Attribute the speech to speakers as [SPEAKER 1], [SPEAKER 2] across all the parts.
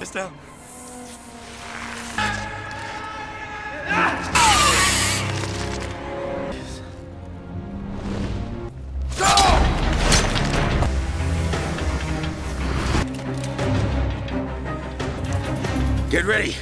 [SPEAKER 1] mister.
[SPEAKER 2] Get ready.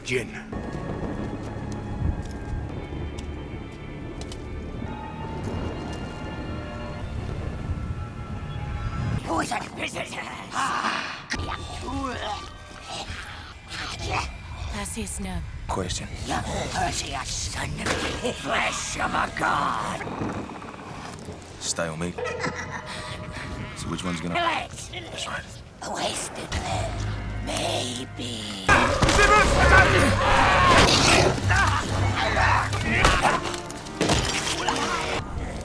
[SPEAKER 2] Jin.
[SPEAKER 3] Perseus, no.
[SPEAKER 2] Question.
[SPEAKER 4] Young Perseus, son of the flesh of a god.
[SPEAKER 2] Stalemate. So which one's gonna...
[SPEAKER 4] Let's
[SPEAKER 2] That's right.
[SPEAKER 4] a wasted land. Maybe.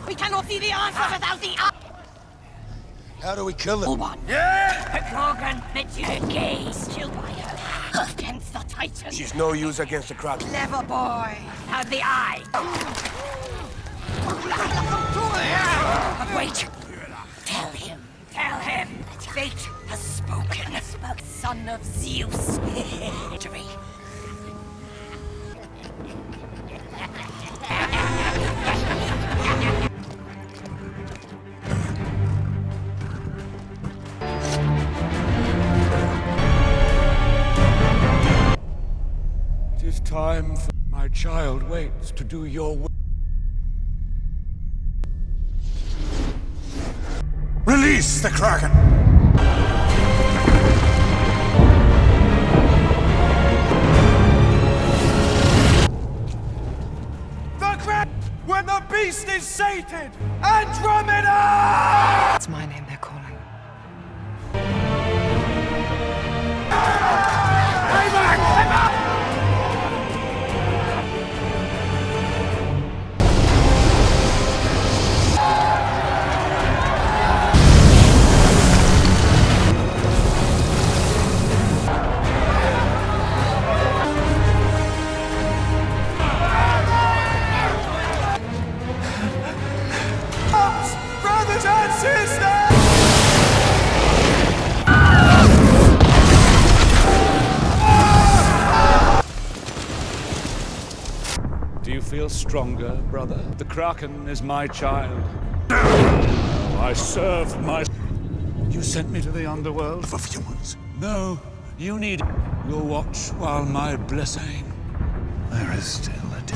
[SPEAKER 3] We cannot see the answer without the eye.
[SPEAKER 2] How do we kill them?
[SPEAKER 4] One. The Gorgon Medusa gaze. Chill by her. Against the Titan.
[SPEAKER 2] She's no use against the Kraken.
[SPEAKER 4] Clever boy. Have the eye. But wait. Tell him. Tell him. That fate has spoken. Son of Zeus. Victory.
[SPEAKER 5] It is time for my child waits to do your will.
[SPEAKER 2] Release the Kraken!
[SPEAKER 5] The Kraken! When the beast is sated! Andromeda!
[SPEAKER 3] It's my name they're calling.
[SPEAKER 5] Brothers and sisters! Do you feel stronger, brother? The Kraken is my child. I serve my... You sent me to the underworld?
[SPEAKER 2] For a few months.
[SPEAKER 5] No, you need your watch while my blessing.
[SPEAKER 2] There is still a day.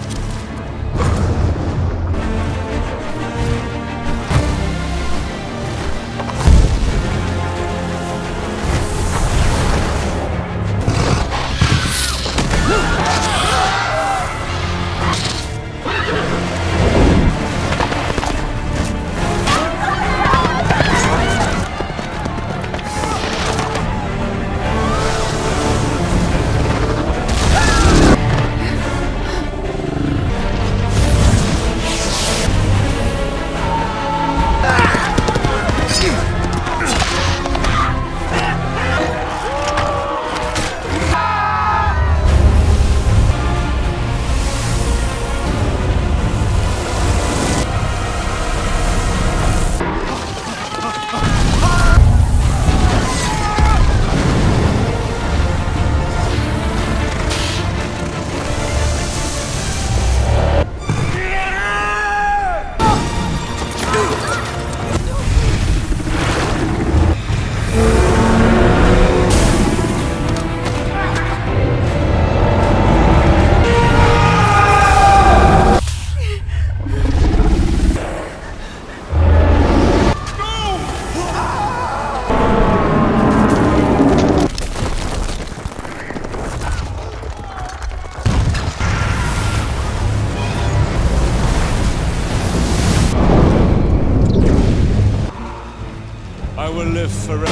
[SPEAKER 5] I will live forever.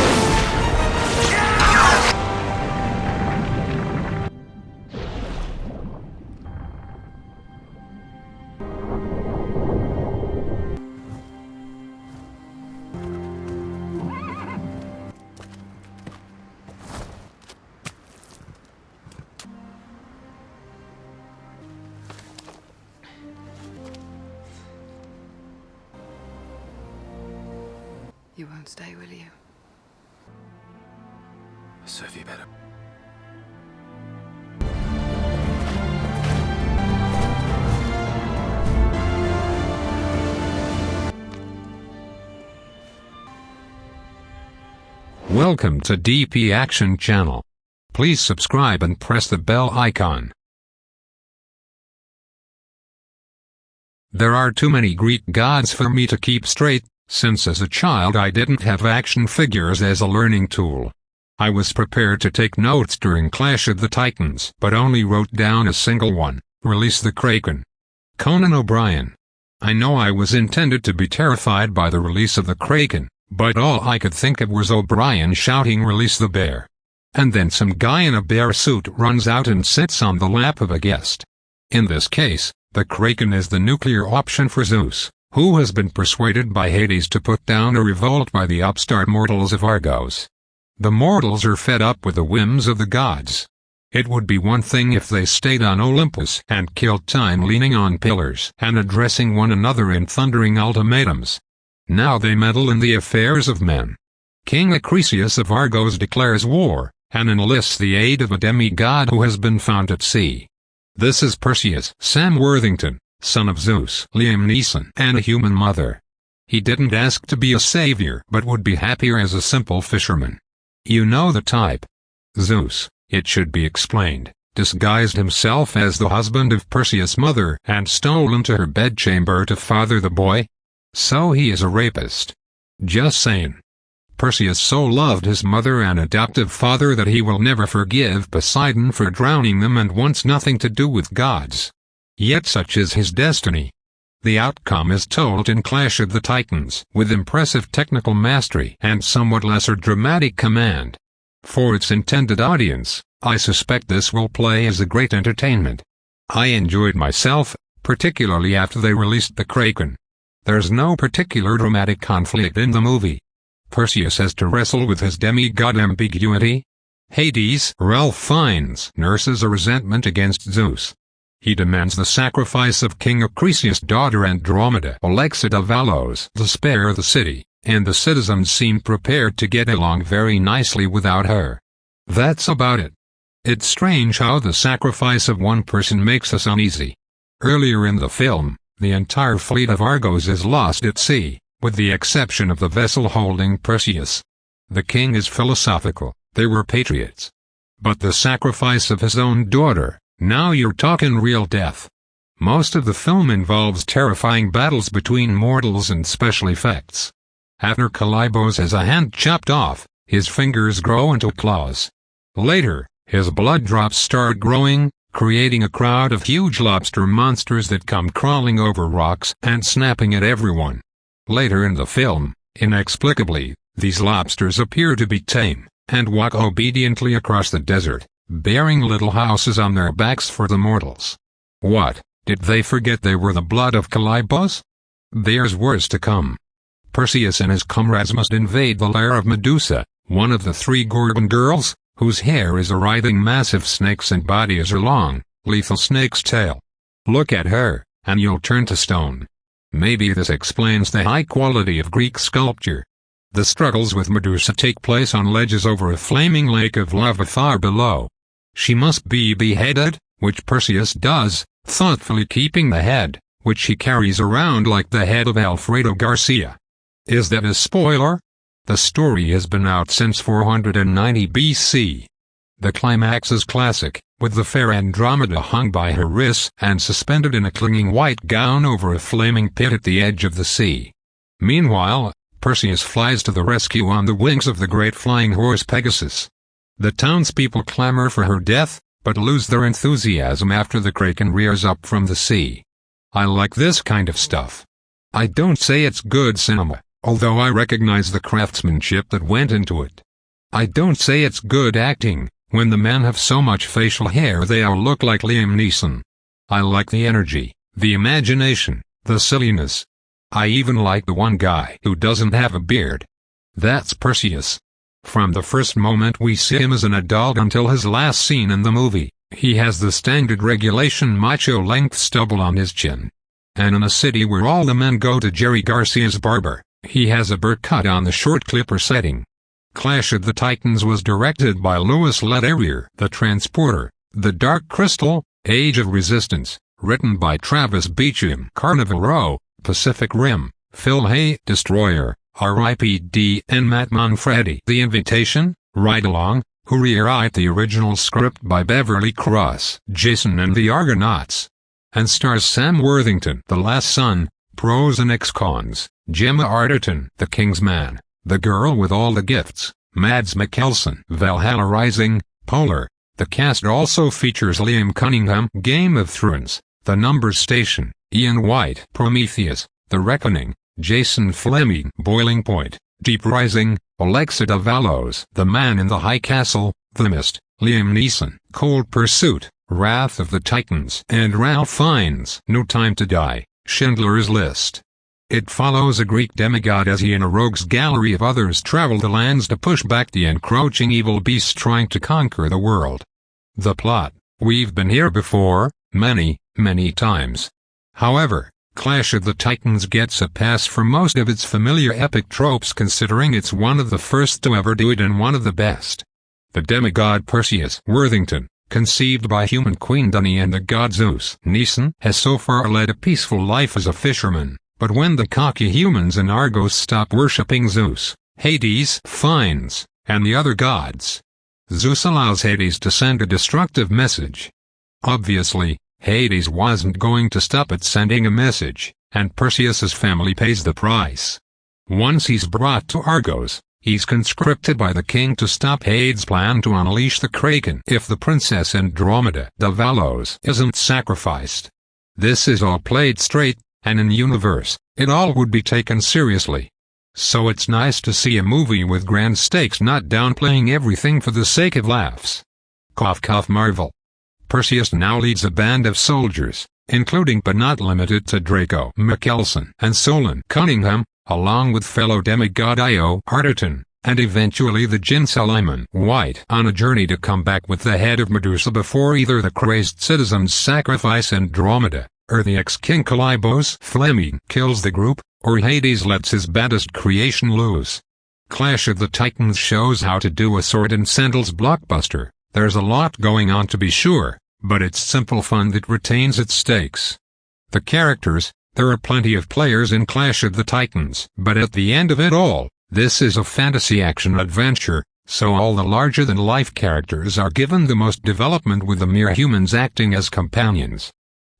[SPEAKER 1] You won't stay, will you?
[SPEAKER 2] I'll serve you better.
[SPEAKER 6] Welcome to DP Action Channel. Please subscribe and press the bell icon. There are too many Greek gods for me to keep straight, since as a child I didn't have action figures as a learning tool. I was prepared to take notes during Clash of the Titans, but only wrote down a single one: release the Kraken. Conan O'Brien. I know I was intended to be terrified by the release of the Kraken, but all I could think of was O'Brien shouting release the bear. And then some guy in a bear suit runs out and sits on the lap of a guest. In this case, the Kraken is the nuclear option for Zeus, who has been persuaded by Hades to put down a revolt by the upstart mortals of Argos. The mortals are fed up with the whims of the gods. It would be one thing if they stayed on Olympus and killed time leaning on pillars and addressing one another in thundering ultimatums. Now they meddle in the affairs of men. King Acrisius of Argos declares war, and enlists the aid of a demigod who has been found at sea. This is Perseus, Sam Worthington, son of Zeus, Liam Neeson, and a human mother. He didn't ask to be a savior but would be happier as a simple fisherman. You know the type. Zeus, it should be explained, disguised himself as the husband of Perseus' mother and stole into her bedchamber to father the boy. So he is a rapist. Just saying. Perseus so loved his mother and adoptive father that he will never forgive Poseidon for drowning them and wants nothing to do with gods. Yet such is his destiny. The outcome is told in Clash of the Titans, with impressive technical mastery and somewhat lesser dramatic command. For its intended audience, I suspect this will play as a great entertainment. I enjoyed myself, particularly after they released the Kraken. There's no particular dramatic conflict in the movie. Perseus has to wrestle with his demigod ambiguity. Hades, Ralph Fiennes, nurses a resentment against Zeus. He demands the sacrifice of King Acrisius' daughter Andromeda, Alexa Davalos, to spare the city, and the citizens seem prepared to get along very nicely without her. That's about it. It's strange how the sacrifice of one person makes us uneasy. Earlier in the film, the entire fleet of Argos is lost at sea, with the exception of the vessel holding Perseus. The king is philosophical, they were patriots. But the sacrifice of his own daughter, now you're talking real death. Most of the film involves terrifying battles between mortals and special effects. After Kalybos has a hand chopped off, his fingers grow into claws. Later, his blood drops start growing, creating a crowd of huge lobster monsters that come crawling over rocks and snapping at everyone. Later in the film, inexplicably, these lobsters appear to be tame, and walk obediently across the desert, bearing little houses on their backs for the mortals. What, did they forget they were the blood of Kalybos? There's worse to come. Perseus and his comrades must invade the lair of Medusa, one of the 3 Gorgon girls, whose hair is a writhing mass of snakes and body is her long, lethal snake's tail. Look at her, and you'll turn to stone. Maybe this explains the high quality of Greek sculpture. The struggles with Medusa take place on ledges over a flaming lake of lava far below. She must be beheaded, which Perseus does, thoughtfully keeping the head, which he carries around like the head of Alfredo Garcia. Is that a spoiler? The story has been out since 490 BC. The climax is classic, with the fair Andromeda hung by her wrists and suspended in a clinging white gown over a flaming pit at the edge of the sea. Meanwhile, Perseus flies to the rescue on the wings of the great flying horse Pegasus. The townspeople clamor for her death, but lose their enthusiasm after the kraken rears up from the sea. I like this kind of stuff. I don't say it's good cinema, although I recognize the craftsmanship that went into it. I don't say it's good acting, when the men have so much facial hair they all look like Liam Neeson. I like the energy, the imagination, the silliness. I even like the one guy who doesn't have a beard. That's Perseus. From the first moment we see him as an adult until his last scene in the movie, he has the standard regulation macho-length stubble on his chin. And in a city where all the men go to Jerry Garcia's barber, he has a burr cut on the short clipper setting. Clash of the Titans was directed by Louis Leterrier. The Transporter, The Dark Crystal, Age of Resistance, written by Travis Beacham. Carnival Row, Pacific Rim, Phil Hay. Destroyer, R.I.P.D. and Matt Manfredi. The Invitation, Ride Along, who rewrote the original script by Beverly Cross. Jason and the Argonauts. And stars Sam Worthington. The Last Son, Pros and Ex-Cons, Gemma Arterton. The King's Man, The Girl with All the Gifts, Mads Mikkelsen. Valhalla Rising, Polar. The cast also features Liam Cunningham. Game of Thrones, The Numbers Station, Ian White. Prometheus, The Reckoning, Jason Fleming. Boiling Point, Deep Rising, Alexa Davalos. The Man in the High Castle, The Mist, Liam Neeson. Cold Pursuit, Wrath of the Titans. And Ralph Fiennes. No Time to Die, Schindler's List. It follows a Greek demigod as he and a rogues gallery of others travel the lands to push back the encroaching evil beasts trying to conquer the world. The plot: we've been here before, many, many times. However, Clash of the Titans gets a pass for most of its familiar epic tropes considering it's one of the first to ever do it and one of the best. The demigod Perseus Worthington, conceived by human Queen Danae and the god Zeus Neeson, has so far led a peaceful life as a fisherman, but when the cocky humans in Argos stop worshipping Zeus, Hades finds, and the other gods, Zeus allows Hades to send a destructive message. Obviously, Hades wasn't going to stop at sending a message, and Perseus's family pays the price. Once he's brought to Argos, he's conscripted by the king to stop Hades' plan to unleash the Kraken if the princess Andromeda Davalos isn't sacrificed. This is all played straight, and in universe, it all would be taken seriously. So it's nice to see a movie with grand stakes not downplaying everything for the sake of laughs. Cough cough Marvel. Perseus now leads a band of soldiers, including but not limited to Draco Mikkelsen and Solon Cunningham, along with fellow demigod Io Arterton, and eventually the Jin Suleiman White, on a journey to come back with the head of Medusa before either the crazed citizens sacrifice Andromeda, or the ex-king Kalybos Fleming kills the group, or Hades lets his baddest creation loose. Clash of the Titans shows how to do a sword and sandals blockbuster. There's a lot going on to be sure, but it's simple fun that retains its stakes. The characters: there are plenty of players in Clash of the Titans, but at the end of it all, This is a fantasy action-adventure, so all the larger-than-life characters are given the most development with the mere humans acting as companions.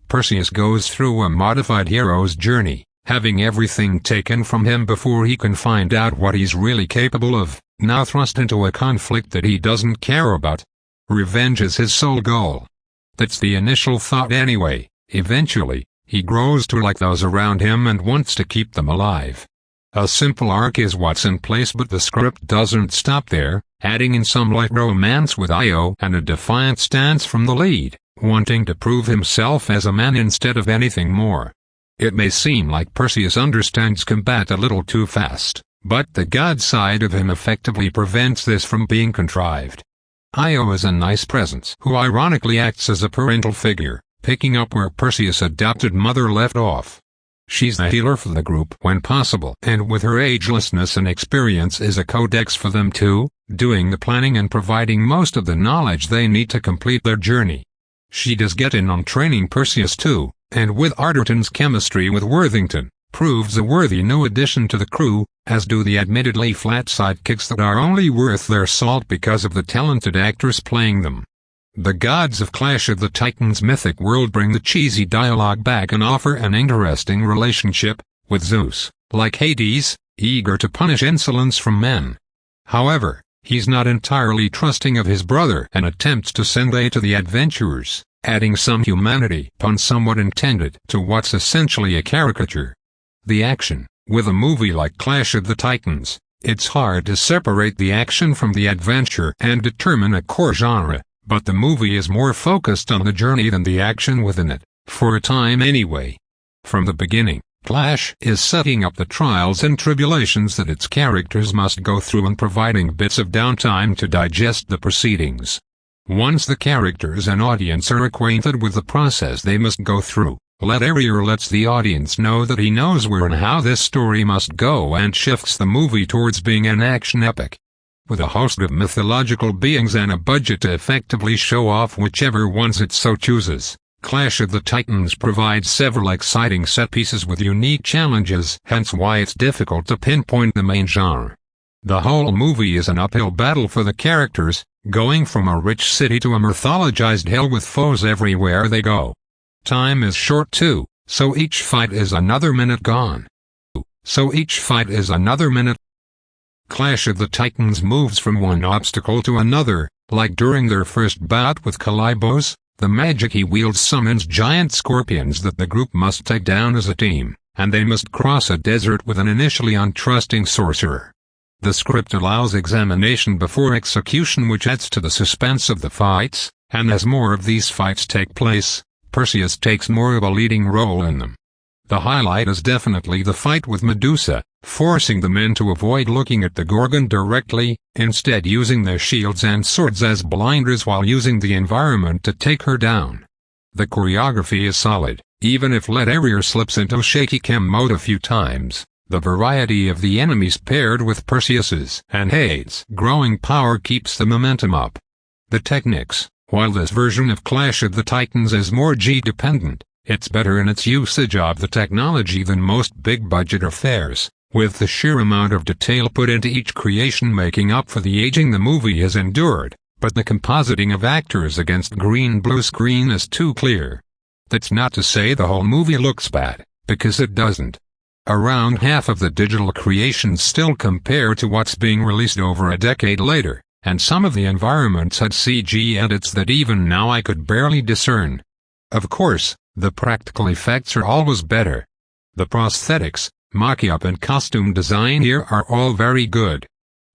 [SPEAKER 6] Perseus goes through a modified hero's journey, having everything taken from him before he can find out what he's really capable of, now thrust into a conflict that he doesn't care about. Revenge is his sole goal. That's the initial thought anyway. Eventually, he grows to like those around him and wants to keep them alive. A simple arc is what's in place, but the script doesn't stop there, adding in some light romance with Io and a defiant stance from the lead, wanting to prove himself as a man instead of anything more. It may seem like Perseus understands combat a little too fast, but the god side of him effectively prevents this from being contrived. Io is a nice presence who ironically acts as a parental figure, picking up where Perseus' adopted mother left off. She's the healer for the group when possible, and with her agelessness and experience is a codex for them too, doing the planning and providing most of the knowledge they need to complete their journey. She does get in on training Perseus too, and with Arterton's chemistry with Worthington, proves a worthy new addition to the crew, as do the admittedly flat sidekicks that are only worth their salt because of the talented actors playing them. The gods of Clash of the Titans' mythic world bring the cheesy dialogue back and offer an interesting relationship, with Zeus, like Hades, eager to punish insolence from men. However, he's not entirely trusting of his brother and attempts to send aid to the adventurers, adding some humanity, pun somewhat intended, to what's essentially a caricature. The action. With a movie like Clash of the Titans, it's hard to separate the action from the adventure and determine a core genre, but the movie is more focused on the journey than the action within it, for a time anyway. From the beginning, Clash is setting up the trials and tribulations that its characters must go through and providing bits of downtime to digest the proceedings. Once the characters and audience are acquainted with the process they must go through, Leterrier lets the audience know that he knows where and how this story must go and shifts the movie towards being an action epic. With a host of mythological beings and a budget to effectively show off whichever ones it so chooses, Clash of the Titans provides several exciting set pieces with unique challenges, hence why it's difficult to pinpoint the main genre. The whole movie is an uphill battle for the characters, going from a rich city to a mythologized hell with foes everywhere they go. Time is short too, so each fight is another minute gone. Clash of the Titans moves from one obstacle to another, like during their first bout with Kalybos, the magic he wields summons giant scorpions that the group must take down as a team, and they must cross a desert with an initially untrusting sorcerer. The script allows examination before execution, which adds to the suspense of the fights, and as more of these fights take place, Perseus takes more of a leading role in them. The highlight is definitely the fight with Medusa, forcing the men to avoid looking at the Gorgon directly, instead using their shields and swords as blinders while using the environment to take her down. The choreography is solid, even if Leterrier slips into shaky cam mode a few times. The variety of the enemies paired with Perseus's and Hades' growing power keeps the momentum up. The techniques. While this version of Clash of the Titans is more G-dependent, it's better in its usage of the technology than most big-budget affairs, with the sheer amount of detail put into each creation making up for the aging the movie has endured, but the compositing of actors against green-blue screen is too clear. That's not to say the whole movie looks bad, because it doesn't. Around half of the digital creations still compare to what's being released over a decade later, and some of the environments had CG edits that even now I could barely discern. Of course, the practical effects are always better. The prosthetics, mock-up and costume design here are all very good.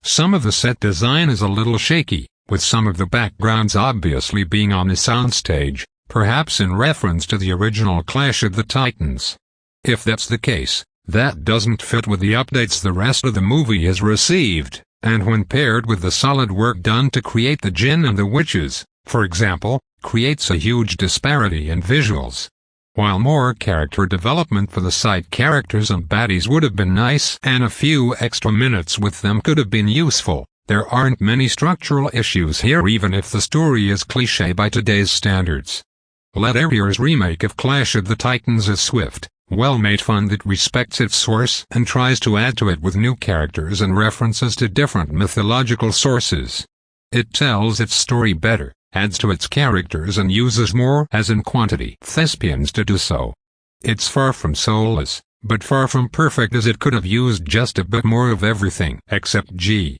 [SPEAKER 6] Some of the set design is a little shaky, with some of the backgrounds obviously being on a soundstage, perhaps in reference to the original Clash of the Titans. If that's the case, that doesn't fit with the updates the rest of the movie has received, and when paired with the solid work done to create the Jinn and the Witches, for example, creates a huge disparity in visuals. While more character development for the side characters and baddies would have been nice and a few extra minutes with them could have been useful, there aren't many structural issues here even if the story is cliché by today's standards. Leterrier's remake of Clash of the Titans is swift, well-made fun that respects its source and tries to add to it with new characters and references to different mythological sources. It tells its story better, adds to its characters and uses more as in quantity thespians to do so. It's far from soulless, but far from perfect, as it could have used just a bit more of everything except G.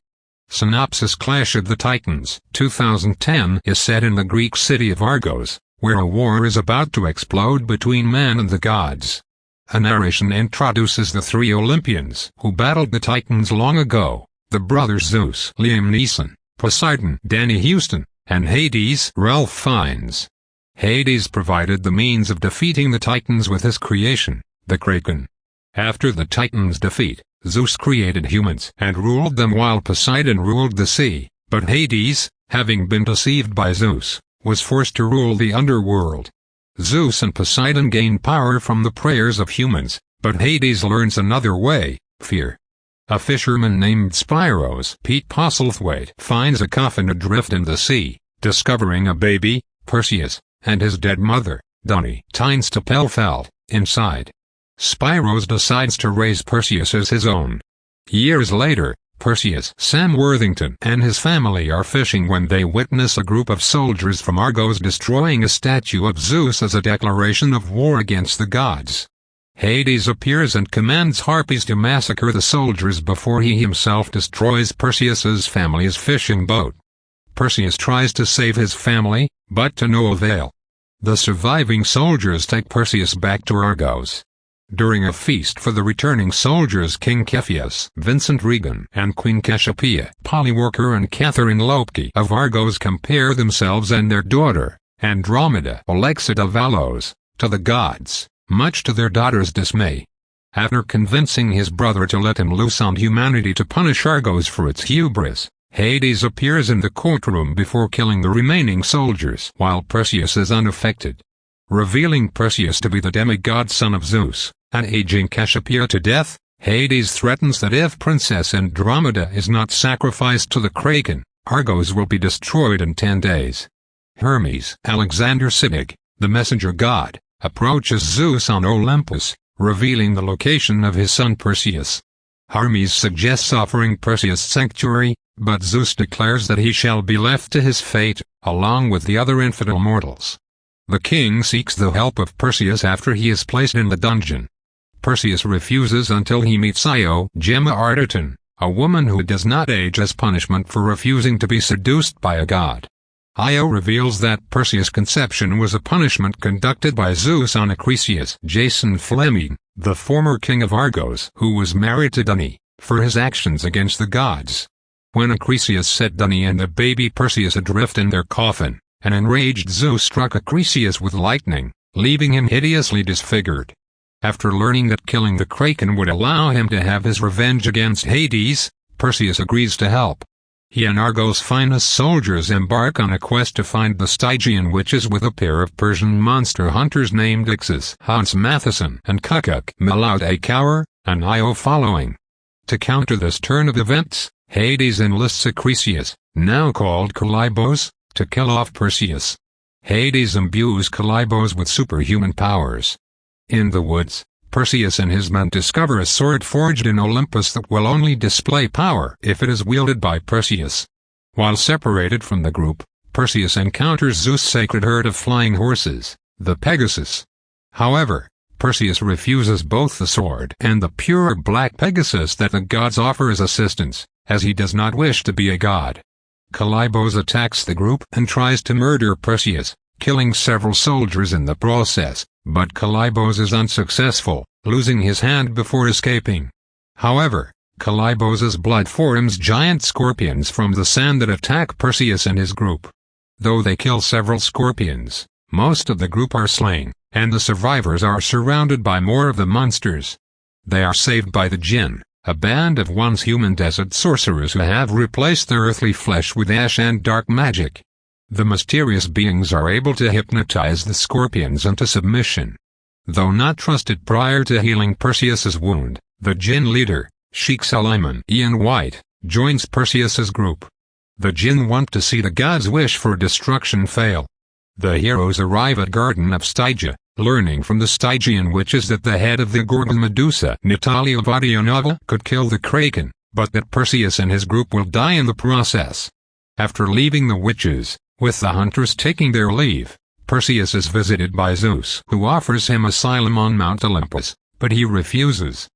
[SPEAKER 6] Synopsis: Clash of the Titans 2010 is set in the Greek city of Argos, where a war is about to explode between man and the gods. A narration introduces the three Olympians who battled the Titans long ago: the brothers Zeus, Liam Neeson; Poseidon, Danny Houston; and Hades, Ralph Fiennes. Hades provided the means of defeating the Titans with his creation, the Kraken. After the Titans' defeat, Zeus created humans and ruled them while Poseidon ruled the sea, but Hades, having been deceived by Zeus, was forced to rule the underworld. Zeus and Poseidon gained power from the prayers of humans, but Hades learns another way: fear. A fisherman named Spyros Pete Postlethwaite finds a coffin adrift in the sea, discovering a baby, Perseus, and his dead mother, Dunny Tynestapelfeld, inside. Spyros decides to raise Perseus as his own. Years later, Perseus, Sam Worthington, and his family are fishing when they witness a group of soldiers from Argos destroying a statue of Zeus as a declaration of war against the gods. Hades appears and commands harpies to massacre the soldiers before he himself destroys Perseus's family's fishing boat. Perseus tries to save his family, but to no avail. The surviving soldiers take Perseus back to Argos. During a feast for the returning soldiers, King Cepheus, Vincent Regan, and Queen Cassiopeia, Polyworker, and Catherine Lopke of Argos compare themselves and their daughter, Andromeda Alexa Davalos, to the gods, much to their daughter's dismay. After convincing his brother to let him loose on humanity to punish Argos for its hubris, Hades appears in the courtroom before killing the remaining soldiers while Perseus is unaffected. Revealing Perseus to be the demigod son of Zeus, and aging Cassiopeia to death, Hades threatens that if Princess Andromeda is not sacrificed to the Kraken, Argos will be destroyed in 10 days. Hermes Alexander Siddig, the messenger god, approaches Zeus on Olympus, revealing the location of his son Perseus. Hermes suggests offering Perseus sanctuary, but Zeus declares that he shall be left to his fate, along with the other infidel mortals. The king seeks the help of Perseus after he is placed in the dungeon. Perseus refuses until he meets Io Gemma Arterton, a woman who does not age, as punishment for refusing to be seduced by a god. Io reveals that Perseus' conception was a punishment conducted by Zeus on Acrisius Jason Fleming, the former king of Argos who was married to Dunny, for his actions against the gods. When Acrisius set Dunny and the baby Perseus adrift in their coffin, an enraged Zeus struck Acrisius with lightning, leaving him hideously disfigured. After learning that killing the Kraken would allow him to have his revenge against Hades, Perseus agrees to help. He and Argos' finest soldiers embark on a quest to find the Stygian witches with a pair of Persian monster hunters named Ixis Hans Matheson and Kukuk Malaude Kaur, and Io following. To counter this turn of events, Hades enlists Acrisius, now called Kalybos, to kill off Perseus. Hades imbues Kalybos with superhuman powers. In the woods, Perseus and his men discover a sword forged in Olympus that will only display power if it is wielded by Perseus. While separated from the group, Perseus encounters Zeus' sacred herd of flying horses, the Pegasus. However, Perseus refuses both the sword and the pure black Pegasus that the gods offer as assistance, as he does not wish to be a god. Kalybos attacks the group and tries to murder Perseus, killing several soldiers in the process, but Kalybos is unsuccessful, losing his hand before escaping. However, Kalybos's blood forms giant scorpions from the sand that attack Perseus and his group. Though they kill several scorpions, most of the group are slain, and the survivors are surrounded by more of the monsters. They are saved by the Jinn, a band of once human desert sorcerers who have replaced their earthly flesh with ash and dark magic. The mysterious beings are able to hypnotize the scorpions into submission. Though not trusted prior to healing Perseus's wound, the Jinn leader, Sheikh Suleiman Ian White, joins Perseus's group. The Jinn want to see the gods' wish for destruction fail. The heroes arrive at Garden of Stygia, learning from the Stygian witches that the head of the Gorgon Medusa Natalia Vodianova could kill the Kraken, but that Perseus and his group will die in the process. After leaving the witches, with the hunters taking their leave, Perseus is visited by Zeus, who offers him asylum on Mount Olympus, but he refuses.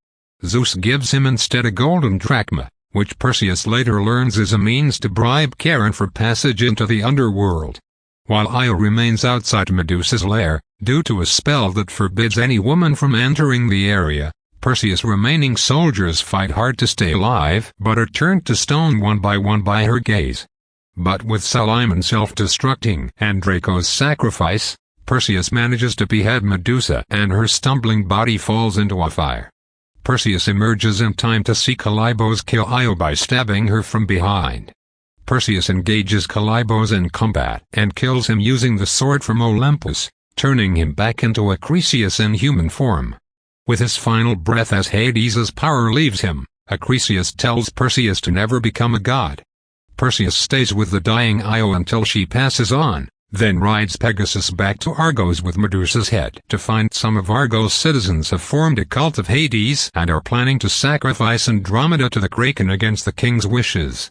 [SPEAKER 6] Zeus gives him instead a golden drachma, which Perseus later learns is a means to bribe Charon for passage into the underworld. While Io remains outside Medusa's lair, due to a spell that forbids any woman from entering the area, Perseus' remaining soldiers fight hard to stay alive but are turned to stone one by her gaze. But with Celaimon self-destructing and Draco's sacrifice, Perseus manages to behead Medusa and her stumbling body falls into a fire. Perseus emerges in time to see Calliope kill Io by stabbing her from behind. Perseus engages Calliope in combat and kills him using the sword from Olympus, turning him back into Acrisius in human form. With his final breath as Hades' power leaves him, Acrisius tells Perseus to never become a god. Perseus stays with the dying Io until she passes on, then rides Pegasus back to Argos with Medusa's head to find some of Argos' citizens have formed a cult of Hades and are planning to sacrifice Andromeda to the Kraken against the king's wishes.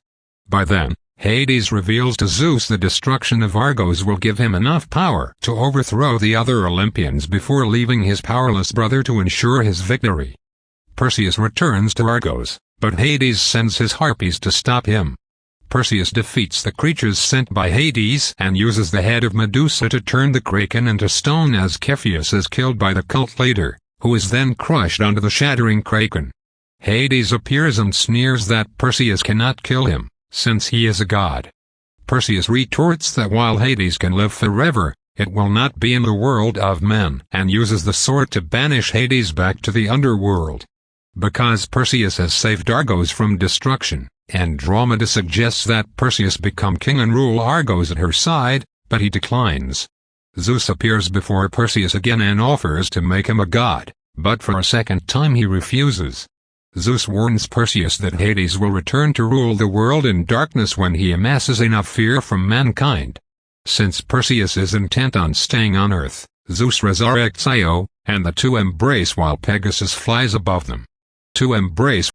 [SPEAKER 6] By then, Hades reveals to Zeus the destruction of Argos will give him enough power to overthrow the other Olympians before leaving his powerless brother to ensure his victory. Perseus returns to Argos, but Hades sends his harpies to stop him. Perseus defeats the creatures sent by Hades and uses the head of Medusa to turn the Kraken into stone as Cepheus is killed by the cult leader, who is then crushed under the shattering Kraken. Hades appears and sneers that Perseus cannot kill him, since he is a god. Perseus retorts that while Hades can live forever, it will not be in the world of men, and uses the sword to banish Hades back to the underworld. Because Perseus has saved Argos from destruction, Andromeda suggests that Perseus become king and rule Argos at her side, but he declines. Zeus appears before Perseus again and offers to make him a god, but for a second time he refuses. Zeus warns Perseus that Hades will return to rule the world in darkness when he amasses enough fear from mankind. Since Perseus is intent on staying on Earth, Zeus resurrects Io, and the two embrace while Pegasus flies above them. To embrace.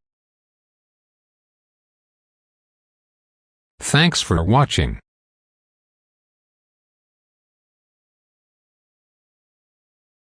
[SPEAKER 6] Thanks for watching.